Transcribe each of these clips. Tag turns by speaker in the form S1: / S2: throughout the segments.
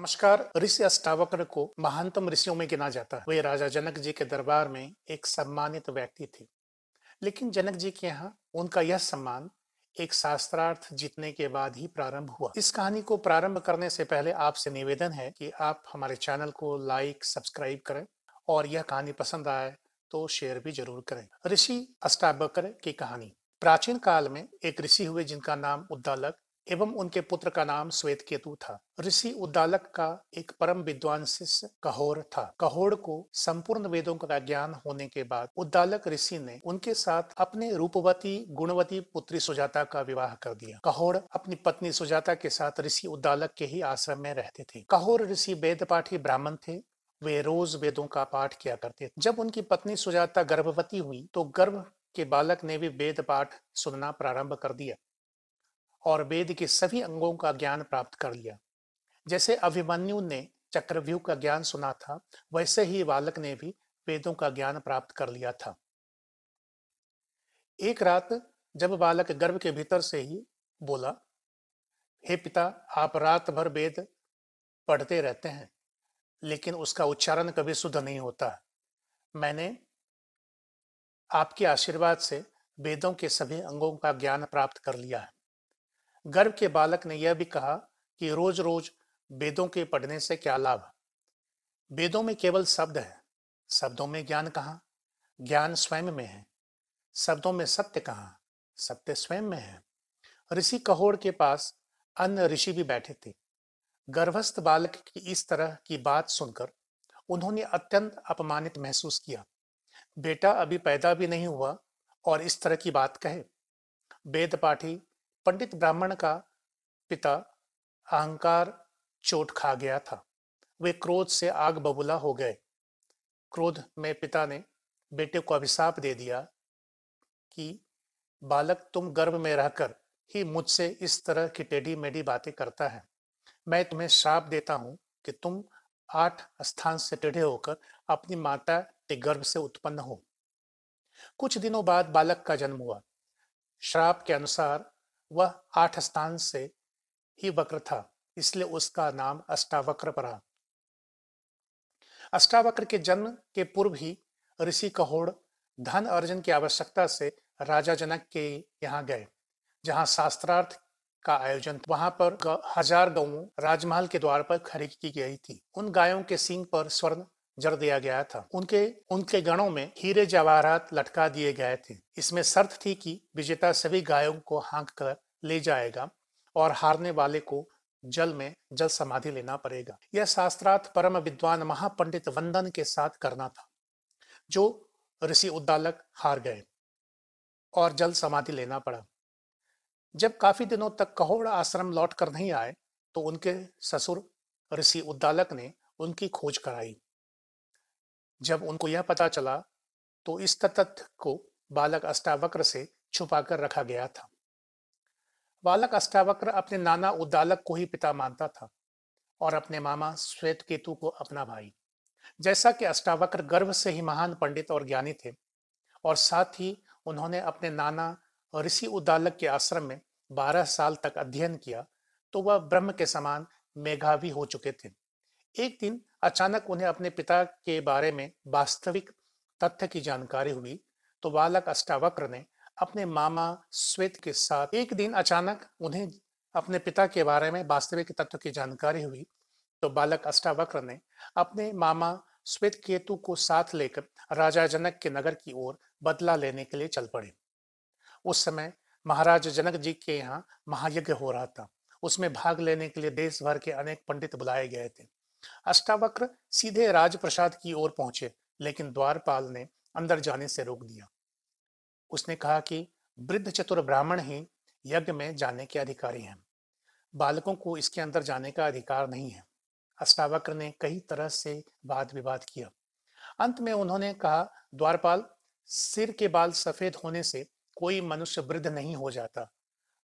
S1: नमस्कार। ऋषि अष्टावक्र को महानतम ऋषियों में गिना जाता है। वे राजा जनक जी के दरबार में एक सम्मानित व्यक्ति थे, लेकिन जनक जी के यहाँ उनका यह सम्मान एक शास्त्रार्थ जीतने के बाद ही प्रारंभ हुआ। इस कहानी को प्रारंभ करने से पहले आपसे निवेदन है कि आप हमारे चैनल को लाइक, सब्सक्राइब करें और यह कहानी पसंद आए तो शेयर भी जरूर करें। ऋषि अष्टावक्र की कहानी। प्राचीन काल में एक ऋषि हुए जिनका नाम उद्दालक एवं उनके पुत्र का नाम श्वेतकेतु था। ऋषि उद्दालक का एक परम विद्वान शिष्य कहोड़ था। कहोड़ को संपूर्ण वेदों का ज्ञान होने के बाद उद्दालक ऋषि ने उनके साथ अपने रूपवती गुणवती पुत्री सुजाता का विवाह कर दिया। कहोड़ अपनी पत्नी सुजाता के साथ ऋषि उद्दालक के ही आश्रम में रहते थे। कहोड़ ऋषि वेद पाठी ब्राह्मण थे। वे रोज वेदों का पाठ किया करते थे। जब उनकी पत्नी सुजाता गर्भवती हुई तो गर्भ के बालक ने भी वेद पाठ सुनना प्रारंभ कर दिया और वेद के सभी अंगों का ज्ञान प्राप्त कर लिया। जैसे अभिमन्यु ने चक्रव्यूह का ज्ञान सुना था, वैसे ही बालक ने भी वेदों का ज्ञान प्राप्त कर लिया था। एक रात जब बालक गर्भ के भीतर से ही बोला, हे पिता, आप रात भर वेद पढ़ते रहते हैं, लेकिन उसका उच्चारण कभी शुद्ध नहीं होता। मैंने आपके आशीर्वाद से वेदों के सभी अंगों का ज्ञान प्राप्त कर लिया है। गर्भ के बालक ने यह भी कहा कि रोज रोज वेदों के पढ़ने से क्या लाभ। वेदों में केवल शब्द है, शब्दों में ज्ञान कहाँ। ज्ञान स्वयं में है, शब्दों में सत्य कहाँ, सत्य स्वयं में है। ऋषि कहोड़ के पास अन्य ऋषि भी बैठे थे। गर्भस्थ बालक की इस तरह की बात सुनकर उन्होंने अत्यंत अपमानित महसूस किया। बेटा अभी पैदा भी नहीं हुआ और इस तरह की बात कहे। वेद पाठी पंडित ब्राह्मण का पिता अहंकार चोट खा गया था। वे क्रोध से आग बबूला हो गए। क्रोध में पिता ने बेटे को अभिशाप दे दिया कि बालक, तुम गर्भ में रहकर ही मुझसे इस तरह की टेढ़ी मेढ़ी बातें करता है। मैं तुम्हें श्राप देता हूं कि तुम 8 स्थान से टेढ़े होकर अपनी माता के गर्भ से उत्पन्न हो। कुछ दिनों बाद बालक का जन्म हुआ। श्राप के अनुसार वह 8 स्थान से ही वक्र था, इसलिए उसका नाम अष्टावक्र पड़ा। अष्टावक्र के जन्म के पूर्व ही ऋषि कहोड़ धन अर्जन की आवश्यकता से राजा जनक के यहाँ गए, जहाँ शास्त्रार्थ का आयोजन था। वहां पर 1000 गौं राजमहल के द्वार पर खड़ी की गई थी। उन गायों के सींग पर स्वर्ण जड़ दिया गया था। उनके उनके गणों में हीरे जवाहरात लटका दिए गए थे। इसमें शर्त थी कि विजेता सभी गायों को हाँक कर ले जाएगा और हारने वाले को जल में जल समाधि लेना पड़ेगा। यह शास्त्रार्थ परम विद्वान महापंडित वंदन के साथ करना था, जो ऋषि उद्दालक हार गए और जल समाधि लेना पड़ा। जब काफी दिनों तक कहोड़ आश्रम लौट कर नहीं आए तो उनके ससुर ऋषि उद्दालक ने उनकी खोज कराई। जब उनको यह पता चला तो इस तथ्य को बालक अष्टावक्र से छुपाकर रखा गया था। बालक अष्टावक्र अपने नाना उद्दालक को ही पिता मानता था और अपने मामा श्वेतकेतु को अपना भाई। जैसा कि अष्टावक्र गर्भ से ही महान पंडित और ज्ञानी थे और साथ ही उन्होंने अपने नाना ऋषि उद्दालक के आश्रम में 12 साल तक अध्ययन किया, तो वह ब्रह्म के समान मेधावी हो चुके थे। एक दिन अचानक उन्हें अपने पिता के बारे में वास्तविक तथ्य की जानकारी हुई, तो बालक अष्टावक्र ने अपने मामा श्वेत के साथ एक दिन अचानक उन्हें अपने पिता के बारे में वास्तविक तथ्य की जानकारी हुई, तो बालक अष्टावक्र ने अपने मामा श्वेतकेतु को साथ लेकर राजा जनक के नगर की ओर बदला लेने के लिए चल पड़े। उस समय महाराज जनक जी के यहाँ महायज्ञ हो रहा था। उसमें भाग लेने के लिए देश भर के अनेक पंडित बुलाए गए थे। अष्टावक्र सीधे राजप्रसाद की ओर पहुंचे, लेकिन द्वारपाल ने अंदर जाने से रोक दिया। उसने कहा कि वृद्ध चतुर ब्राह्मण ही यज्ञ में जाने के अधिकारी हैं, बालकों को इसके अंदर जाने का अधिकार नहीं है। अष्टावक्र ने कई तरह से वाद विवाद किया। अंत में उन्होंने कहा, द्वारपाल, सिर के बाल सफेद होने से कोई मनुष्य वृद्ध नहीं हो जाता।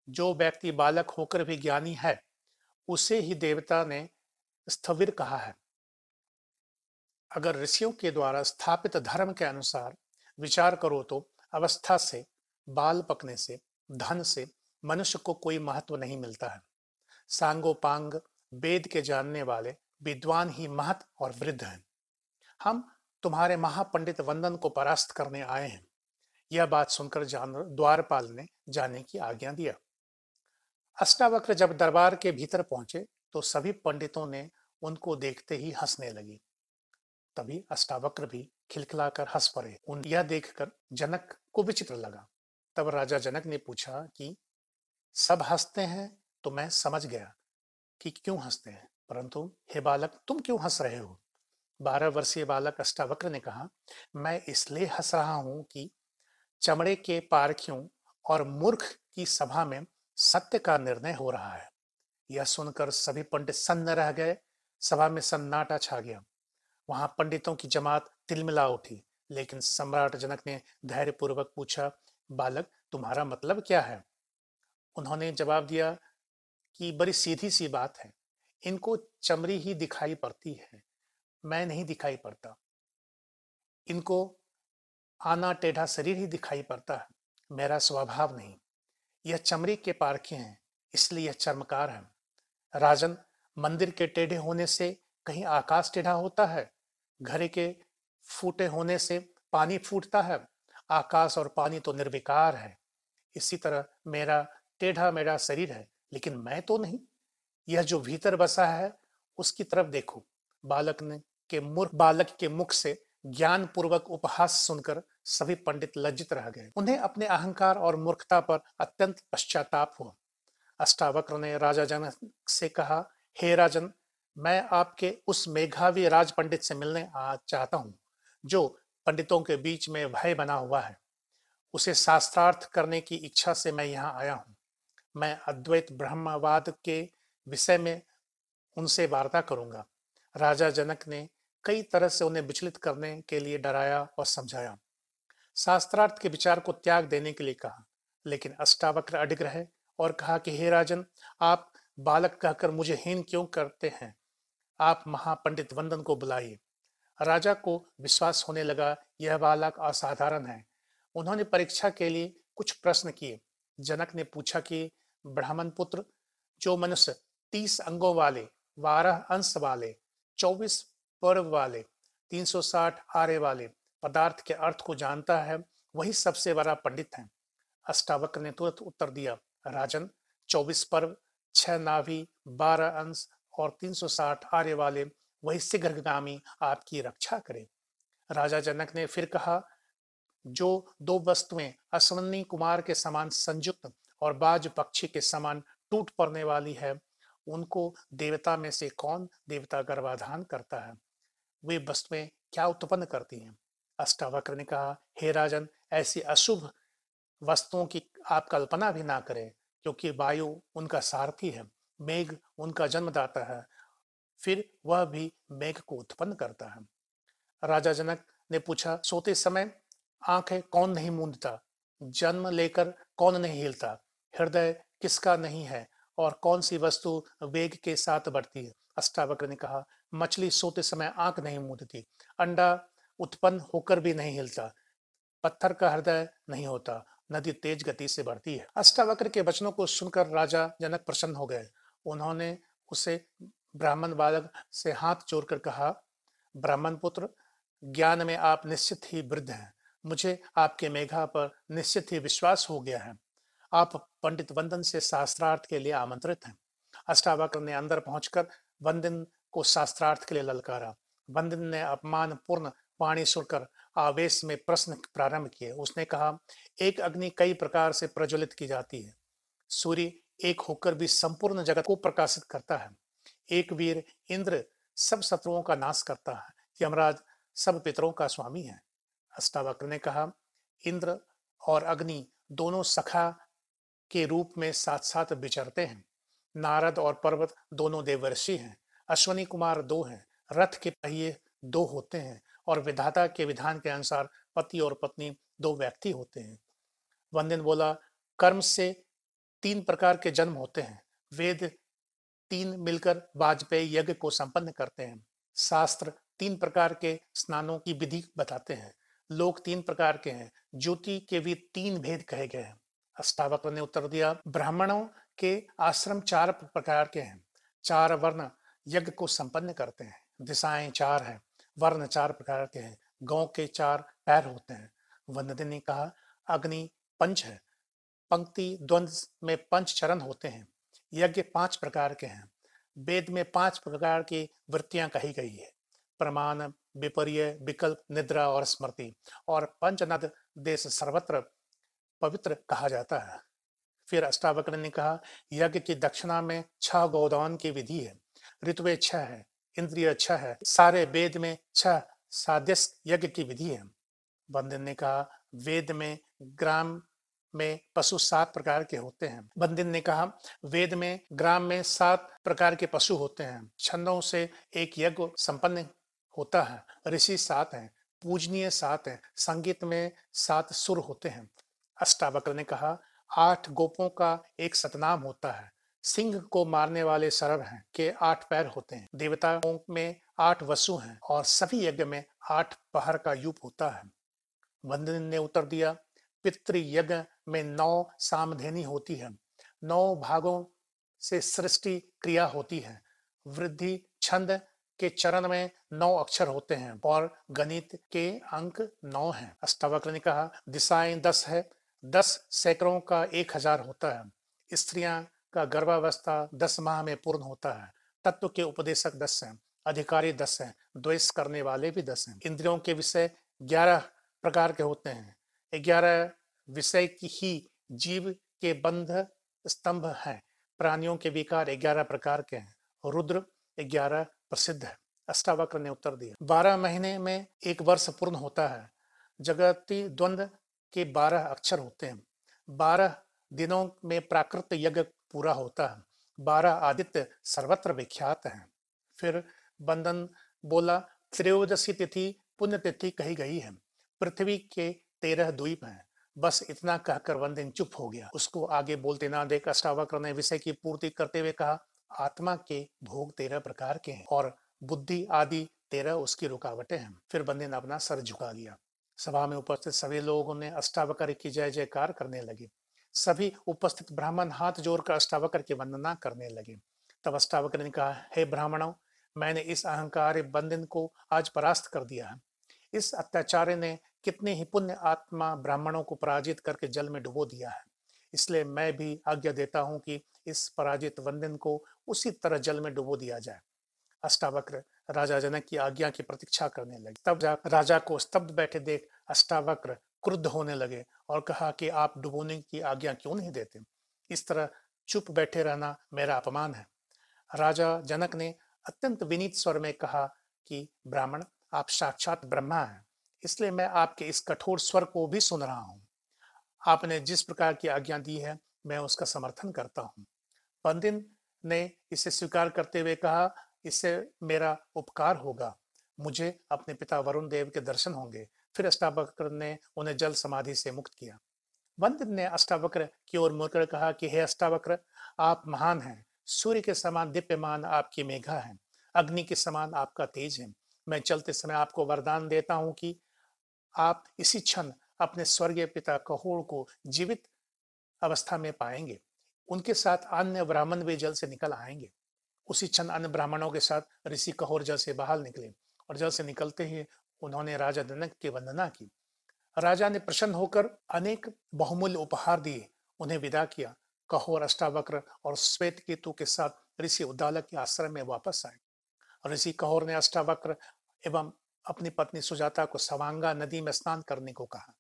S1: जो व्यक्ति बालक होकर भी ज्ञानी है, उसे ही देवता ने स्थविर कहा है। अगर ऋषियों के द्वारा स्थापित धर्म के अनुसार विचार करो तो अवस्था से, बाल पकने से, धन से मनुष्य को कोई महत्व नहीं मिलता है। सांगोपांग वेद के जानने वाले विद्वान ही महत और वृद्ध हैं। हम तुम्हारे महापंडित वंदन को परास्त करने आए हैं। यह बात सुनकर द्वारपाल ने जाने की आज्ञा दिया। अष्टावक्र जब दरबार के भीतर पहुंचे तो सभी पंडितों ने उनको देखते ही हंसने लगे। तभी अष्टावक्र भी खिलखिलाकर हंस पड़े। उन यह देखकर जनक को विचित्र लगा। तब राजा जनक ने पूछा कि सब हंसते हैं तो मैं समझ गया कि क्यों हंसते हैं, परंतु हे बालक, तुम क्यों हंस रहे हो? 12 वर्षीय बालक अष्टावक्र ने कहा, मैं इसलिए हंस रहा हूं कि चमड़े के पारखियों और मूर्ख की सभा में सत्य का निर्णय हो रहा है। यह सुनकर सभी पंडित सन्न रह गए। सभा में सन्नाटा छा गया। वहां पंडितों की जमात तिलमिला उठी। लेकिन सम्राट जनक ने धैर्यपूर्वक पूछा, बालक, तुम्हारा मतलब क्या है? उन्होंने जवाब दिया कि बड़ी सीधी सी बात है, इनको चमड़ी ही दिखाई पड़ती है, मैं नहीं दिखाई पड़ता। इनको आना टेढ़ा शरीर ही दिखाई पड़ता है, मेरा स्वभाव नहीं। यह चमड़ी के पारखे हैं, इसलिए यह चर्मकार है। राजन, मंदिर के टेढ़े होने से कहीं आकाश टेढ़ा होता है? घड़े के फूटे होने से पानी फूटता है? आकाश और पानी तो निर्विकार है। इसी तरह मेरा टेढ़ा मेढ़ा शरीर है, लेकिन मैं तो नहीं। यह जो भीतर बसा है उसकी तरफ देखो। बालक के मुख से ज्ञान पूर्वक उपहास सुनकर सभी पंडित लज्जित रह गए। उन्हें अपने अहंकार और मूर्खता पर अत्यंत पश्चाताप हुआ। अष्टावक्र ने राजा जनक से कहा, हे राजन, मैं आपके उस मेघावी राज पंडित से मिलने चाहता हूँ जो पंडितों के बीच में भय बना हुआ है। उसे शास्त्रार्थ करने की इच्छा से मैं यहाँ आया हूँ। मैं अद्वैत ब्रह्मवाद के विषय में उनसे वार्ता करूंगा। राजा जनक ने कई तरह से उन्हें विचलित करने के लिए डराया और समझाया, शास्त्रार्थ के विचार को त्याग देने के लिए कहा। लेकिन अष्टावक्र अडिग रहे और कहा कि हे राजन, आप बालक कहकर मुझे हीन क्यों करते हैं? आप महापंडित वंदन को बुलाइए। राजा को विश्वास होने लगा यह बालक असाधारण है। उन्होंने परीक्षा के लिए कुछ प्रश्न किए। जनक ने पूछा कि ब्राह्मण पुत्र, जो मनुष्य 30 अंगों वाले, 12 अंश वाले, 24 पर्व वाले, 360 आरे वाले पदार्थ के अर्थ को जानता है, वही सबसे बड़ा पंडित है। अष्टावक्र ने तुरंत उत्तर दिया, राजन, 24 पर्व, 6 नाभि, 12 अंश और 360 आर्य वाले वही शीघ्रगामी आपकी रक्षा करे। राजा जनक ने फिर कहा, जो दो वस्तुएं अश्वनी कुमार के समान संयुक्त और बाज पक्षी के समान टूट पड़ने वाली है, उनको देवता में से कौन देवता गर्भाधान करता है? वे वस्तुएं क्या उत्पन्न करती हैं? अष्टावक्र ने कहा, हे राजन, ऐसी अशुभ वस्तुओं की आप कल्पना भी ना करें, क्योंकि वायु उनका सारथी है, मेघ उनका जन्मदाता है, फिर वह भी मेघ को उत्पन्न करता है। राजा जनक ने पूछा, सोते समय आंखें कौन नहीं मूंदता? जन्म लेकर कौन नहीं हिलता? हृदय किसका नहीं है? और कौन सी वस्तु वेग के साथ बढ़ती है? अष्टावक्र ने कहा, मछली सोते समय आंख नहीं मूंदती, अंडा उत्पन्न होकर भी नहीं हिलता, पत्थर का हृदय नहीं होता, नदी तेज गति से बढ़ती है। अष्टावक्र के वचनों को सुनकर राजा जनक प्रसन्न हो गए। उन्होंने उसे ब्राह्मण बालक से हाथ जोड़कर कहा, ब्राह्मण पुत्र, ज्ञान में आप निश्चित ही वृद्ध हैं। मुझे आपके मेघा पर निश्चित ही विश्वास हो गया है। आप पंडित वंदन से शास्त्रार्थ के लिए आमंत्रित हैं। अष्टावक्र ने अंदर पहुंचकर वंदन को शास्त्रार्थ के लिए ललकारा। वंदन ने अपमानपूर्ण वाणी सुनकर आवेश में प्रश्न प्रारंभ किए। उसने कहा, एक अग्नि कई प्रकार से प्रज्वलित की जाती है। सूर्य एक होकर भी संपूर्ण जगत को प्रकाशित करता है। एक वीर इंद्र सब शत्रुओं का नाश करता है। यमराज सब पितरों का स्वामी है। अष्टावक्र ने कहा, इंद्र और अग्नि दोनों सखा के रूप में साथ साथ विचरते हैं। नारद और पर्वत दोनों देवर्षि हैं। अश्वनी कुमार 2 हैं। रथ के पहिए 2 होते हैं और विधाता के विधान के अनुसार पति और पत्नी 2 व्यक्ति होते हैं। वंदन बोला, कर्म से 3 प्रकार के जन्म होते हैं। वेद 3 मिलकर वाजपेयी यज्ञ को संपन्न करते हैं। शास्त्र 3 प्रकार के स्नानों की विधि बताते हैं। लोक 3 प्रकार के हैं। ज्योति के भी 3 भेद कहे गए हैं। अष्टावक्र ने उत्तर दिया, ब्राह्मणों के आश्रम 4 प्रकार के हैं। 4 वर्ण यज्ञ को संपन्न करते हैं। दिशाएं 4 हैं, वर्ण 4 प्रकार के हैं, गौ के 4 पैर होते हैं। वंदनी ने कहा अग्नि पंच है, पंक्ति द्वंद्व में पंच चरण होते हैं। यज्ञ 5 प्रकार के हैं। वेद में 5 प्रकार की वृत्तियां कही गई है, प्रमाण, विपर्य, विकल्प, निद्रा और स्मृति। और पंचनद देश सर्वत्र पवित्र कहा जाता है। फिर अष्टावक्र ने कहा यज्ञ की दक्षिणा में 6 गोदान की विधि है, ऋतुएं 6 है, इंद्रिय 6 है, सारे वेद में 6 सादृश्य यज्ञ की विधि है। बंदन ने कहा वेद में ग्राम में पशु 7 प्रकार के होते हैं। बंदन ने कहा वेद में ग्राम में 7 प्रकार के पशु होते हैं। छंदों से एक यज्ञ संपन्न होता है। ऋषि 7 हैं, पूजनीय 7 हैं, संगीत में 7 सुर होते हैं। अष्टावक्र ने कहा 8 गोपों का एक सतनाम होता है। सिंह को मारने वाले सरभ हैं के 8 पैर होते हैं। देवताओं में 8 वसु हैं और सभी यज्ञ में 8 पहर का यूप होता है। वंदन ने उत्तर दिया पितृयज्ञ में 9 सामधेनी होती है, 9 भागों से सृष्टि क्रिया होती है। वृद्धि छंद के चरण में 9 अक्षर होते हैं और गणित के अंक 9 हैं। अष्टावक्र ने कहा दिशाएं 10 है, 10 सैकड़ों का 1000 होता है। स्त्रियां का गर्भावस्था 10 माह में पूर्ण होता है। तत्व के उपदेशक 10 हैं, अधिकारी 10 हैं, द्वेष करने वाले भी 10 हैं। इंद्रियों के विषय 11 प्रकार के होते हैं। 11 विषय की ही जीव के बंध स्तंभ हैं। प्राणियों के विकार 11 प्रकार के हैं। रुद्र 11 प्रसिद्ध है। अष्टावक्र ने उत्तर दिया 12 महीने में 1 वर्ष पूर्ण होता है। जगती द्वंद्व के 12 अक्षर होते हैं। 12 दिनों में प्राकृत यज्ञ पूरा होता है। 12 आदित्य सर्वत्र विख्यात हैं। फिर बंदन बोला त्रयोदशी तिथि पुण्य तिथि कही गई है। पृथ्वी के 13 द्वीप हैं। बस इतना कहकर वंदन चुप हो गया। उसको आगे बोलते ना देख अष्टावक्र ने विषय की पूर्ति करते हुए कहा आत्मा के भोग 13 प्रकार के हैं और बुद्धि आदि 13 उसकी रुकावटें हैं। फिर बंदन अपना सर झुका लिया। सभा में उपस्थित सभी लोगों ने अष्टावक्र की जय जयकार करने लगे। सभी उपस्थित ब्राह्मण हाथ जोड़कर अष्टावक्र की वंदना करने लगे। तब अष्टावक्र ने कहा हे ब्राह्मणों, मैंने इस अहंकारी बंदन को आज परास्त कर दिया है। इस अत्याचारी ने कितने ही पुण्य आत्मा ब्राह्मणों को पराजित करके जल में डुबो दिया है। इसलिए मैं भी आज्ञा देता हूं कि इस पराजित वंदन को उसी तरह जल में डुबो दिया जाए। अष्टावक्र राजा जनक की आज्ञा की प्रतीक्षा करने लगे। तब राजा को स्तब्ध बैठे देख अष्टावक्र क्रुद्ध होने लगे और कहा कि आप डुबोने की आज्ञा क्यों नहीं देते? इस तरह चुप बैठे रहना मेरा अपमान है। राजा जनक ने अत्यंत विनीत स्वर में कहा कि ब्राह्मण, आप साक्षात ब्रह्मा हैं, इसलिए मैं आपके इस कठोर स्वर को भी सुन रहा हूं। आपने जिस प्रकार की आज्ञा दी है मैं उसका समर्थन करता हूं। पंडित ने इसे स्वीकार करते हुए कहा इससे मेरा उपकार होगा, मुझे अपने पिता वरुण देव के दर्शन होंगे। फिर अष्टावक्र ने उन्हें जल समाधि से मुक्त किया। वंदित ने अष्टावक्र की ओर मुड़कर कहा कि हे अष्टावक्र, आप महान हैं। सूर्य के समान दीप्यमान आपकी मेघा है, अग्नि के समान आपका तेज है। मैं चलते समय आपको वरदान देता हूं कि आप इसी क्षण अपने स्वर्गीय पिता कहोड़ को जीवित अवस्था में पाएंगे। उनके साथ अन्य ब्राह्मण भी जल से निकल आएंगे। उसी क्षण अन्य ब्राह्मणों के साथ ऋषि कहोर जल से बाहर निकले और जल से निकलते ही उन्होंने राजा जनक की वंदना की। राजा ने प्रसन्न होकर अनेक बहुमूल्य उपहार दिए, उन्हें विदा किया। कहोर अष्टावक्र और श्वेत केतु के साथ ऋषि उद्दालक के आश्रम में वापस आए। ऋषि कहोर ने अष्टावक्र एवं अपनी पत्नी सुजाता को सवांगा नदी में स्नान करने को कहा।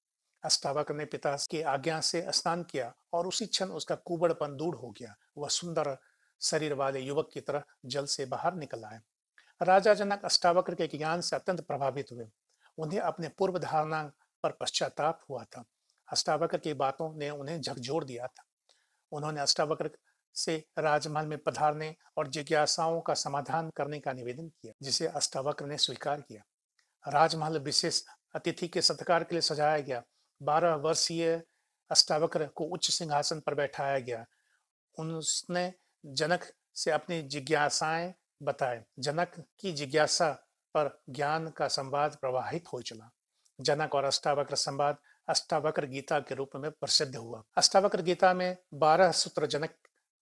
S1: अष्टावक्र ने पिता की आज्ञा से स्नान किया और उसी क्षण उसका कुबड़पन दूर हो गया। वह सुंदर शरीर वाले युवक की तरह जल से बाहर निकल आए। राजा जनक अष्टावक्र के ज्ञान से अत्यंत प्रभावित हुए। उन्हें अपने पूर्व धारणा पर पश्चाताप हुआ था। अष्टावक्र की बातों ने उन्हें झकझोर दिया था। उन्होंने अष्टावक्र से राजमहल में पधारने और जिज्ञासाओं का समाधान करने का निवेदन किया, जिसे अष्टावक्र ने स्वीकार किया। राजमहल विशेष अतिथि के सत्कार के लिए सजाया गया। 12 वर्षीय अष्टावक्र को उच्च सिंहासन पर बैठाया गया। उसने जनक से अपनी जिज्ञासाएं बताए। जनक की जिज्ञासा पर ज्ञान का संवाद प्रवाहित हो चला। जनक और अष्टावक्र संवाद अष्टावक्र गीता के रूप में प्रसिद्ध हुआ। अष्टावक्र गीता में 12 सूत्र जनक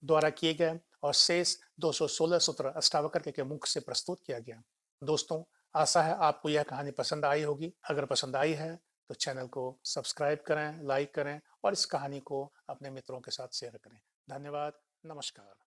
S1: द्वारा किए गए और शेष 216 सूत्र अष्टावक्र के मुख से प्रस्तुत किया गया। दोस्तों, आशा है आपको यह कहानी पसंद आई होगी। अगर पसंद आई है तो चैनल को सब्सक्राइब करें, लाइक करें और इस कहानी को अपने मित्रों के साथ शेयर करें। धन्यवाद। नमस्कार।